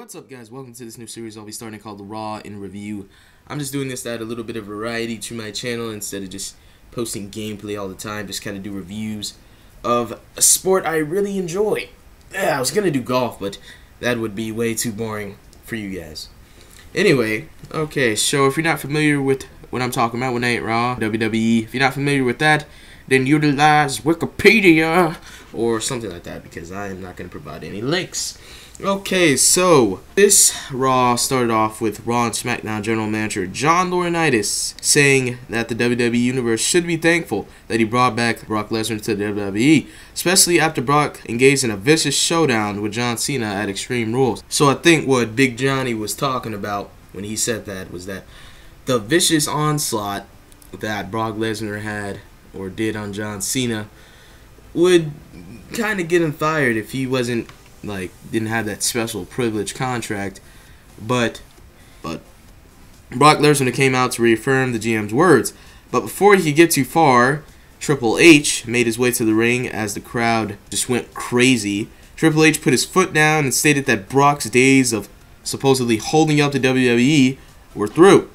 What's up, guys? Welcome to this new series I'll be starting called The Raw in Review. I'm just doing this to add a little bit of variety to my channel instead of just posting gameplay all the time. Just kind of do reviews of a sport I really enjoy. Yeah, I was going to do golf, but that would be way too boring for you guys. Anyway, okay, so if you're not familiar with what I'm talking about when I ain't Raw, WWE, if you're not familiar with that, then utilize Wikipedia or something like that because I am not going to provide any links. Okay, so this Raw started off with Raw and SmackDown General Manager John Laurinaitis saying that the WWE Universe should be thankful that he brought back Brock Lesnar to the WWE, especially after Brock engaged in a vicious showdown with John Cena at Extreme Rules. So I think what Big Johnny was talking about when he said that was that the vicious onslaught that Brock Lesnar had or did on John Cena would kind of get him fired if he wasn't didn't have that special privilege contract, but Brock Lesnar came out to reaffirm the GM's words. But before he could get too far, Triple H made his way to the ring as the crowd just went crazy. Triple H put his foot down and stated that Brock's days of supposedly holding up the WWE were through.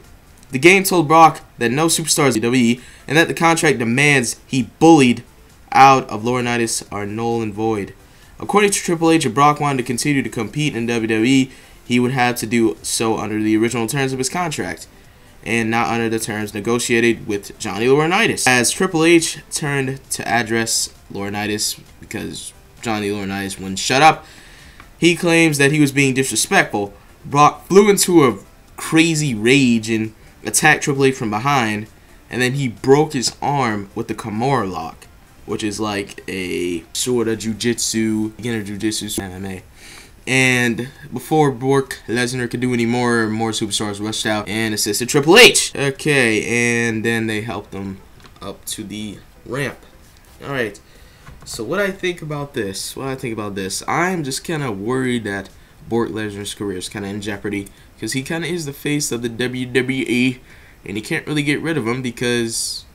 The game told Brock that no superstars in WWE and that the contract demands he bullied out of Laurinaitis are null and void. According to Triple H, if Brock wanted to continue to compete in WWE, he would have to do so under the original terms of his contract, and not under the terms negotiated with Johnny Laurinaitis. As Triple H turned to address Laurinaitis because Johnny Laurinaitis wouldn't shut up, he claims that he was being disrespectful. Brock flew into a crazy rage and attacked Triple H from behind, and then he broke his arm with the Kimura lock, which is like a sort of jiu-jitsu, beginner jiu-jitsu MMA. And before Brock Lesnar could do any more superstars rushed out and assisted Triple H. Okay, and then they helped him up to the ramp. Alright, so what I think about this, I'm just kind of worried that Brock Lesnar's career is kind of in jeopardy because he kind of is the face of the WWE, and you can't really get rid of him because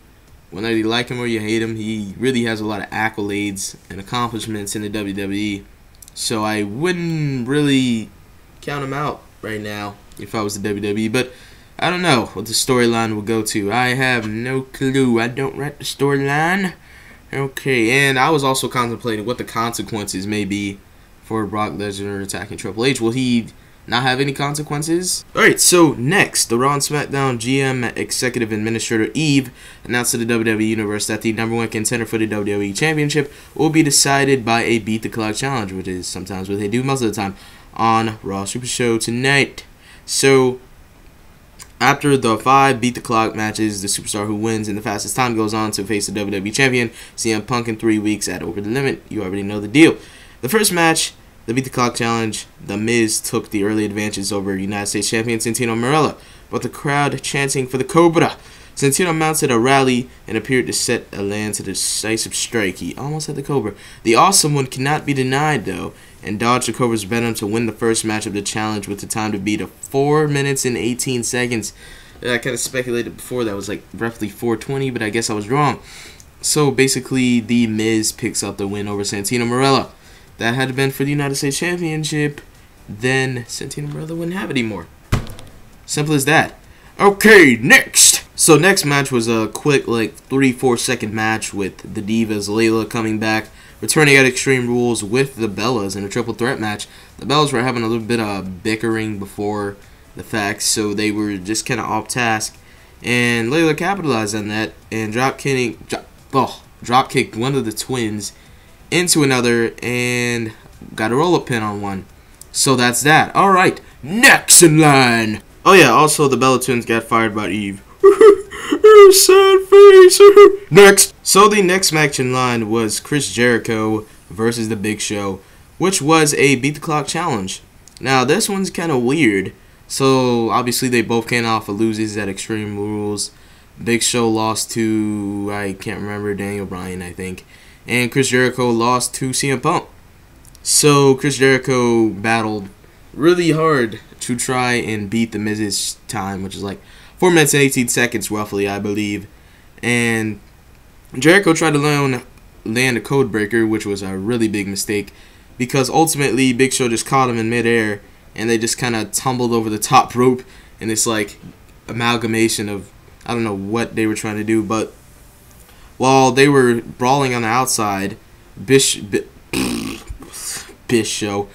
whether you like him or you hate him, he really has a lot of accolades and accomplishments in the WWE. So I wouldn't really count him out right now if I was the WWE. But I don't know what the storyline will go to. I have no clue. I don't write the storyline. Okay, and I was also contemplating what the consequences may be for Brock Lesnar attacking Triple H. Will he not have any consequences? Alright, so next, the Raw and SmackDown GM Executive Administrator Eve announced to the WWE Universe that the #1 contender for the WWE Championship will be decided by a Beat the Clock challenge, which is sometimes what they do most of the time on Raw Super Show tonight. So after the 5 Beat the Clock matches, the superstar who wins in the fastest time goes on to face the WWE Champion CM Punk in 3 weeks at Over the Limit. You already know the deal. The first match, the Beat the Clock Challenge, The Miz took the early advantage over United States Champion Santino Marella, but the crowd chanting for the Cobra. Santino mounted a rally and appeared to set a land to the decisive strike. He almost had the Cobra. The Awesome One cannot be denied, though, and dodged the Cobra's venom to win the first match of the challenge with the time to beat of 4 minutes and 18 seconds. I kind of speculated before that was like roughly 4:20, but I guess I was wrong. So basically, The Miz picks up the win over Santino Marella. That had been for the United States Championship, then Santino Marella wouldn't have it anymore. Simple as that. Okay, next. So next match was a quick 3-4 second match with the Divas, Layla coming back, returning at Extreme Rules with the Bellas in a triple threat match. The Bellas were having a little bit of bickering before the fact, so they were just kind of off task. And Layla capitalized on that and drop kicked one of the twins into another and got a roll-up pin on one. So that's that. Alright, next in line. Oh yeah, also the Bella Twins got fired by Eve. Sad face. Next. So the next match in line was Chris Jericho versus The Big Show, which was a Beat the Clock challenge. Now this one's kind of weird. So obviously they both came off of loses at Extreme Rules. Big Show lost to, I can't remember, Daniel Bryan, I think. And Chris Jericho lost to CM Punk. So Chris Jericho battled really hard to try and beat The Miz's time, which is like 4 minutes and 18 seconds roughly, I believe. And Jericho tried to land a code breaker, which was a really big mistake, because ultimately Big Show just caught him in midair and they just kind of tumbled over the top rope in this like amalgamation of, I don't know what they were trying to do, but while they were brawling on the outside, Big Show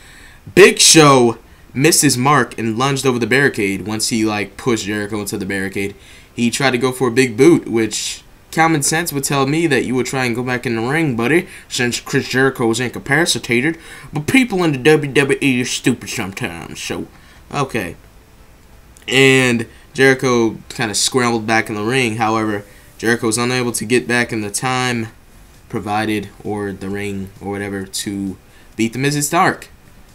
missed his mark and lunged over the barricade. Once he like pushed Jericho into the barricade, he tried to go for a big boot, which common sense would tell me that you would try and go back in the ring, buddy, since Chris Jericho was incapacitated. But people in the WWE are stupid sometimes, so okay. And Jericho kind of scrambled back in the ring. However, Jericho was unable to get back in the time provided, or the ring, or whatever, to beat the Mrs. Stark,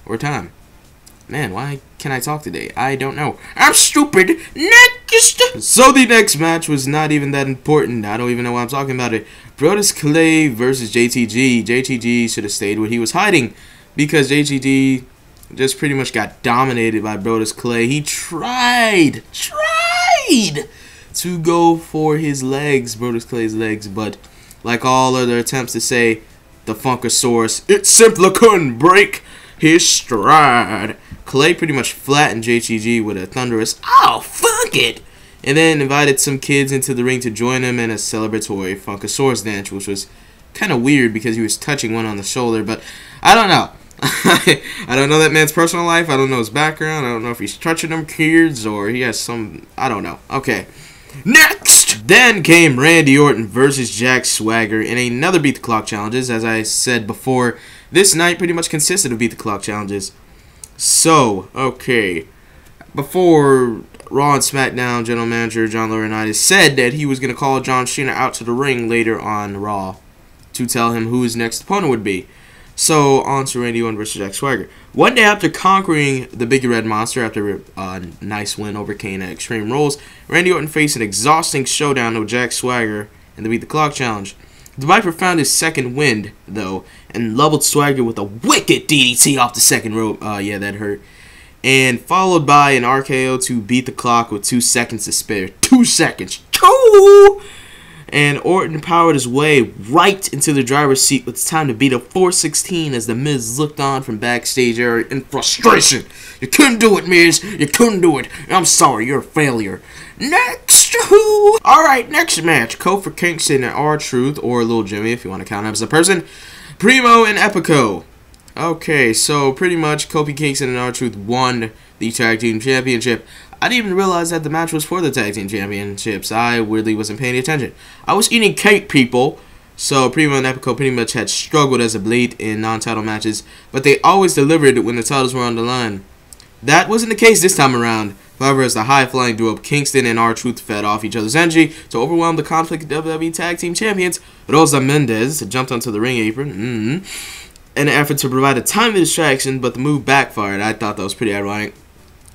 or time. Man, why can't I talk today? I don't know. I'm stupid. Next! So the next match was not even that important. I don't even know why I'm talking about it. Brodus Clay versus JTG. JTG should have stayed where he was hiding, because JTG just pretty much got dominated by Brodus Clay. He tried to go for his legs, Brodus Clay's legs, but like all other attempts to say the Funkasaurus, it simply couldn't break his stride. Clay pretty much flattened JTG with a thunderous, "Oh, fuck it!" and then invited some kids into the ring to join him in a celebratory Funkasaurus dance, which was kind of weird because he was touching one on the shoulder, but I don't know. I don't know that man's personal life. I don't know his background. I don't know if he's touching them kids or he has some, I don't know. Okay. Next! Then came Randy Orton versus Jack Swagger in another Beat the Clock challenges. As I said before, this night pretty much consisted of Beat the Clock challenges. So, okay. Before Raw and SmackDown, General Manager John Laurinaitis said that he was going to call John Cena out to the ring later on Raw to tell him who his next opponent would be. So, on to Randy Orton versus Jack Swagger. One day after conquering the Big Red Monster after a nice win over Kane at Extreme Rules, Randy Orton faced an exhausting showdown with Jack Swagger in the Beat the Clock challenge. The Viper found his second wind, though, and leveled Swagger with a wicked DDT off the second rope. Yeah, that hurt. And followed by an RKO to beat the clock with 2 seconds to spare. 2 seconds. 2! And Orton powered his way right into the driver's seat with time to beat a 416 as The Miz looked on from backstage area in frustration. "You couldn't do it, Miz. You couldn't do it. I'm sorry, you're a failure." Next! Alright, next match. Kofi Kingston and R-Truth, or Lil Jimmy if you want to count him as a person. Primo and Epico. Okay, so pretty much Kofi Kingston and R-Truth won the Tag Team Championship. I didn't even realize that the match was for the Tag Team Championships. I weirdly wasn't paying attention. I was eating cake, people. So Primo and Epico pretty much had struggled as of late in non-title matches, but they always delivered when the titles were on the line. That wasn't the case this time around. However, as the high-flying duo of Kingston and R-Truth fed off each other's energy to overwhelm the conflict WWE Tag Team Champions, Rosa Mendes jumped onto the ring apron in an effort to provide a timely distraction, but the move backfired. I thought that was pretty ironic,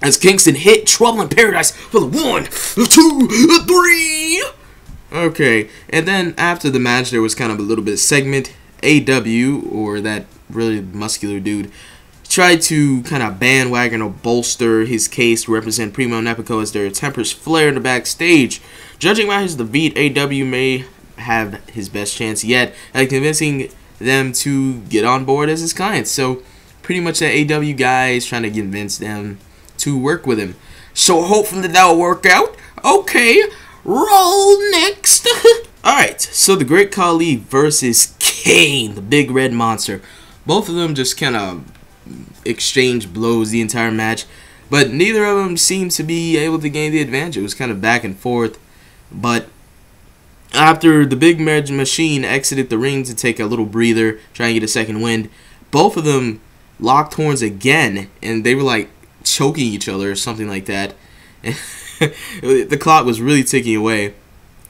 as Kingston hit Trouble in Paradise for the 1, 2, 3. Okay, and then after the match, there was kind of a little bit of segment. AW, or that really muscular dude, tried to kind of bandwagon or bolster his case to represent Primo and Epico as their tempers flared in the backstage. Judging by his defeat, AW may have his best chance yet at convincing them to get on board as his clients. So pretty much the AW guy is trying to convince them to work with him. So hopefully that'll work out. Okay, roll next. Alright, so the Great Khali versus Kane, the Big Red Monster. Both of them just kind of exchanged blows the entire match, but neither of them seemed to be able to gain the advantage. It was kind of back and forth, but after the Big Red Machine exited the ring to take a little breather, try and get a second wind, both of them locked horns again, and they were like choking each other or something like that. The clock was really ticking away,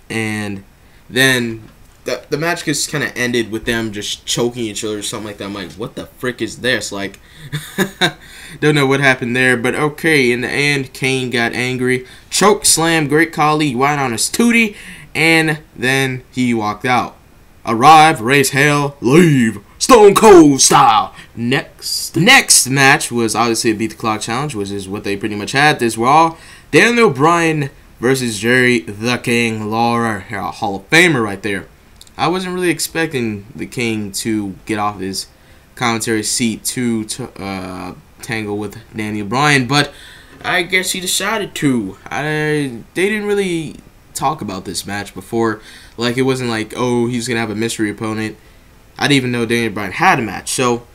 and then the match just kind of ended with them just choking each other or something like that. I'm like, what the frick is this? Like, don't know what happened there, but okay. In the end, Kane got angry, choke slammed Great Khali right on his tootie, and then he walked out. Arrive, raise hell, leave, Stone Cold style. Next. The next match was obviously a Beat the Clock challenge, which is what they pretty much had this Raw. Daniel Bryan versus Jerry the King Lawler, a Hall of Famer right there. I wasn't really expecting the King to get off his commentary seat too tangle with Daniel Bryan, but I guess he decided to. They didn't really talk about this match before. Like, it wasn't like, oh, he's going to have a mystery opponent. I didn't even know Daniel Bryan had a match. So,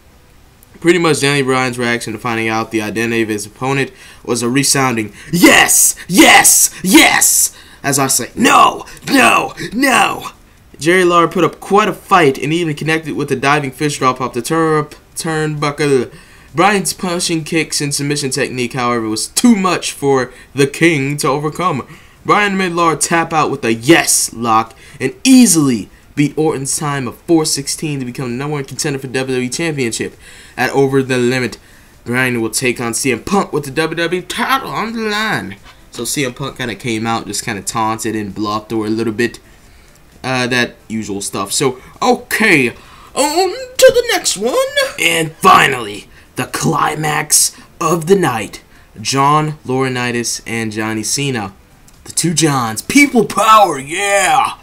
pretty much Daniel Bryan's reaction to finding out the identity of his opponent was a resounding, yes, yes, yes, as I say, no, no, no. Jerry Lawler put up quite a fight and even connected with a diving fish drop off the turnbuckle. Bryan's punching kicks and submission technique, however, was too much for the King to overcome. Bryan made Lawler tap out with a yes lock and easily beat Orton's time of 4:16 to become the #1 contender for WWE Championship. At Over the Limit, Bryan will take on CM Punk with the WWE title on the line. So CM Punk kind of came out, just kind of taunted and bluffed or a little bit that usual stuff. So, okay, on to the next one. And finally, the climax of the night. John Laurinaitis and Johnny Cena. The two Johns. People power, yeah!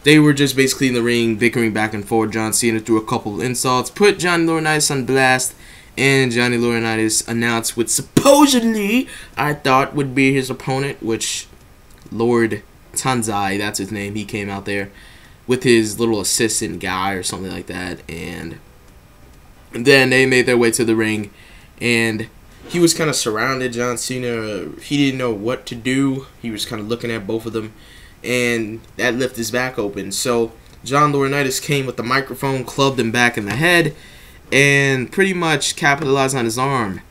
They were just basically in the ring, bickering back and forth. John Cena threw a couple of insults, put Johnny Laurinaitis on blast, and Johnny Laurinaitis announced what supposedly I thought would be his opponent, which Lord Tanzai, that's his name, he came out there with his little assistant guy or something like that, and then they made their way to the ring, and he was kind of surrounded. John Cena, he didn't know what to do. He was kind of looking at both of them, and that left his back open. So John Laurinaitis came with the microphone, clubbed him back in the head, and pretty much capitalized on his arm.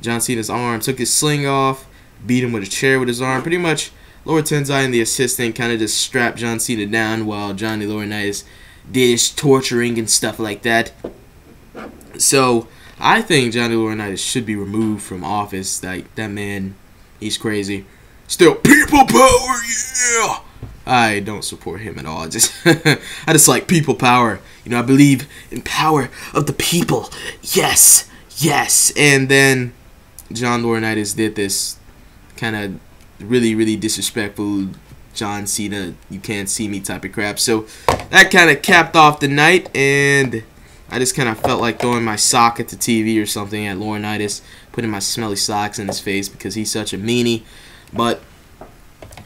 John Cena's arm, took his sling off, beat him with a chair with his arm. Pretty much Lord Tensai and the assistant kind of just strapped John Cena down while Johnny Laurinaitis did his torturing and stuff like that. So I think Johnny Laurinaitis should be removed from office. Like, that man, he's crazy. Still, people power, yeah! I don't support him at all. I just like people power. You know, I believe in power of the people. Yes, yes. And then John Laurinaitis did this kind of really, really disrespectful John Cena, you can't see me type of crap. So that kind of capped off the night, and I just kind of felt like throwing my sock at the TV or something at Laurinaitis, putting my smelly socks in his face because he's such a meanie. But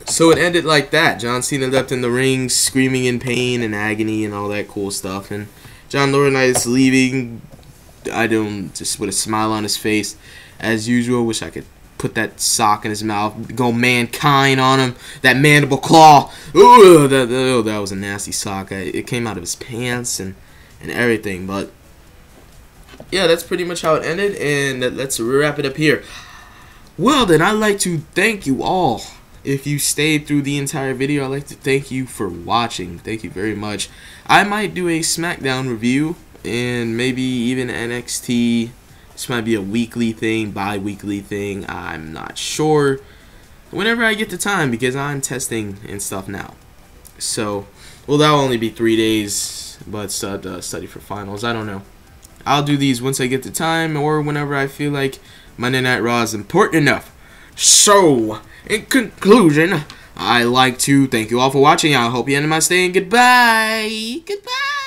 so it ended like that. John Cena left in the ring screaming in pain and agony and all that cool stuff, and John Laurinaitis leaving, just with a smile on his face as usual. Wish I could put that sock in his mouth, go Mankind on him, that mandible claw. Ooh, that was a nasty sock. It came out of his pants and everything. But yeah, that's pretty much how it ended, and let's wrap it up here. Well then, I'd like to thank you all. If you stayed through the entire video, I'd like to thank you for watching. Thank you very much. I might do a SmackDown review, and maybe even NXT. This might be a weekly thing, bi-weekly thing. I'm not sure. Whenever I get the time, because I'm testing and stuff now. So, well, that'll only be 3 days, but study for finals. I don't know. I'll do these once I get the time, or whenever I feel like Monday Night Raw is important enough. So, in conclusion, I'd like to thank you all for watching. I hope you end my stay, and goodbye. Goodbye.